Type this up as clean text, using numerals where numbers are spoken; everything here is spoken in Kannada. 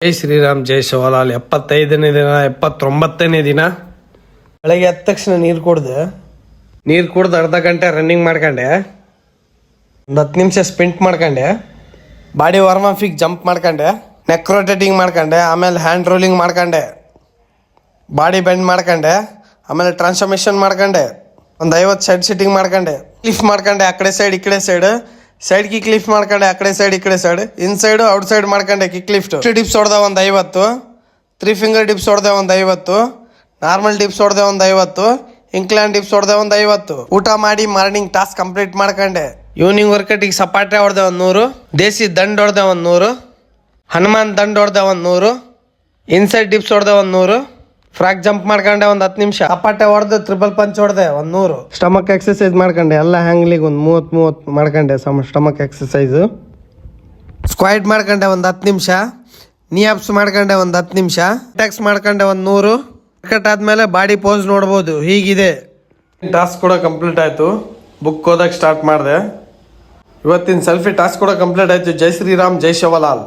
ಜೈ ಶ್ರೀರಾಮ್ ಜೈ ಶಿವಲಾಲ್ 75ನೇ ದಿನ 79ನೇ ದಿನ ಬೆಳಗ್ಗೆ ಎದ್ದ ತಕ್ಷಣ ನೀರು ಕುಡ್ದು ಅರ್ಧ ಗಂಟೆ ರನ್ನಿಂಗ್ ಮಾಡ್ಕೊಂಡೆ, ಒಂದು 10 ನಿಮಿಷ ಸ್ಪಿಂಟ್ ಮಾಡ್ಕೊಂಡೆ, ಬಾಡಿ ವಾರ್ಮಫಿಗೆ ಜಂಪ್ ಮಾಡ್ಕೊಂಡೆ, ನೆಕ್ ರೊಟೇಟಿಂಗ್ ಮಾಡ್ಕೊಂಡೆ, ಆಮೇಲೆ ಹ್ಯಾಂಡ್ ರೋಲಿಂಗ್ ಮಾಡ್ಕೊಂಡೆ, ಬಾಡಿ ಬೆಂಡ್ ಮಾಡ್ಕೊಂಡೆ, ಆಮೇಲೆ ಟ್ರಾನ್ಸ್ಫಾರ್ಮೇಷನ್ ಮಾಡ್ಕೊಂಡೆ, ಒಂದು 50 ಸೈಡ್ ಸಿಟ್ಟಿಂಗ್ ಮಾಡ್ಕೊಂಡೆ, ಲಿಫ್ಟ್ ಮಾಡ್ಕೊಂಡೆ, ಆ ಕಡೆ ಸೈಡ್ ಈ ಕಡೆ ಸೈಡ್ ಕಿಕ್ ಲಿಫ್ಟ್ ಮಾಡ್ಕೊಂಡೆ, ಆ ಕಡೆ ಸೈಡ್ ಈ ಕಡೆ ಸೈಡ್, ಇನ್ಸೈಡ್ ಔಟ್ ಸೈಡ್ ಮಾಡ್ಕೊಂಡೆ, ಕಿಕ್ ಲಿಫ್ಟ್ ಡಿಪ್ಸ್ ಹೊಡೆದೆ ಒಂದು 50, 3 ಫಿಂಗರ್ ಡಿಪ್ಸ್ ಹೊಡೆದೆ ಒಂದು 50, ನಾರ್ಮಲ್ ಡಿಪ್ಸ್ ಹೊಡೆದೆ ಒಂದು 50, ಇಂಕ್ಲೈನ್ ಡಿಪ್ಸ್ ಹೊಡೆದೆ ಒಂದು 50. ಊಟ ಮಾಡಿ ಮಾರ್ನಿಂಗ್ ಟಾಸ್ಕ್ ಕಂಪ್ಲೀಟ್ ಮಾಡ್ಕೊಂಡೆ. ಈವ್ನಿಂಗ್ ವರ್ಕೌಟಿಗೆ ಸಪಾಟೆ ಹೊಡೆದೆ ಒಂದು 100, ದೇಸಿ ದಂಡ್ ಹೊಡೆದೆ ಒಂದು 100, ಹನುಮಾನ್ ದಂಡ್ ಹೊಡೆದೆ ಒಂದು 100, ಇನ್ಸೈಡ್ ಡಿಪ್ಸ್ ಹೊಡೆದೆ ಒಂದು 100, ಫ್ರಾಕ್ ಜಂಪ್ ಮಾಡ್ಕೊಂಡೆ ಒಂದು 10 ನಿಮಿಷ, ಸಪಾಟೆ ಹೊಡೆದು ಟ್ರಿಪಲ್ ಪಂಚ್ ಹೊಡೆದೆ ಒಂದು 100, ಸ್ಟಮಕ್ ಎಕ್ಸರ್ಸೈಸ್ ಮಾಡ್ಕೊಂಡೆ, ಎಲ್ಲ ಹ್ಯಾಂಗ್ಲಿಗೆ ಒಂದು 30 ಮಾಡ್ಕೊಂಡೆ, ಸ್ಟಮಕ್ ಎಕ್ಸರ್ಸೈಸು, ಸ್ಕ್ವಾಟ್ ಮಾಡ್ಕೊಂಡೆ ಒಂದು 10 ನಿಮಿಷ, ನೀ ಅಪ್ಸ್ ಮಾಡ್ಕೊಂಡೆ ಒಂದು 10 ನಿಮಿಷ, ಟ್ಯಾಕ್ಸ್ ಮಾಡ್ಕೊಂಡೆ ಒಂದು 100. ವರ್ಕೌಟ್ ಆದ್ಮೇಲೆ ಬಾಡಿ ಪೋಸ್ ನೋಡ್ಬೋದು, ಹೀಗಿದೆ. ಟಾಸ್ಕ್ ಕೂಡ ಕಂಪ್ಲೀಟ್ ಆಯ್ತು, ಬುಕ್ ಓದಕ್ಕೆ ಸ್ಟಾರ್ಟ್ ಮಾಡಿದೆ. ಇವತ್ತಿನ ಸೆಲ್ಫಿ ಟಾಸ್ಕ್ ಕೂಡ ಕಂಪ್ಲೀಟ್ ಆಯ್ತು. ಜೈ ಶ್ರೀರಾಮ್ ಜೈ ಶಿವಲಾಲ್.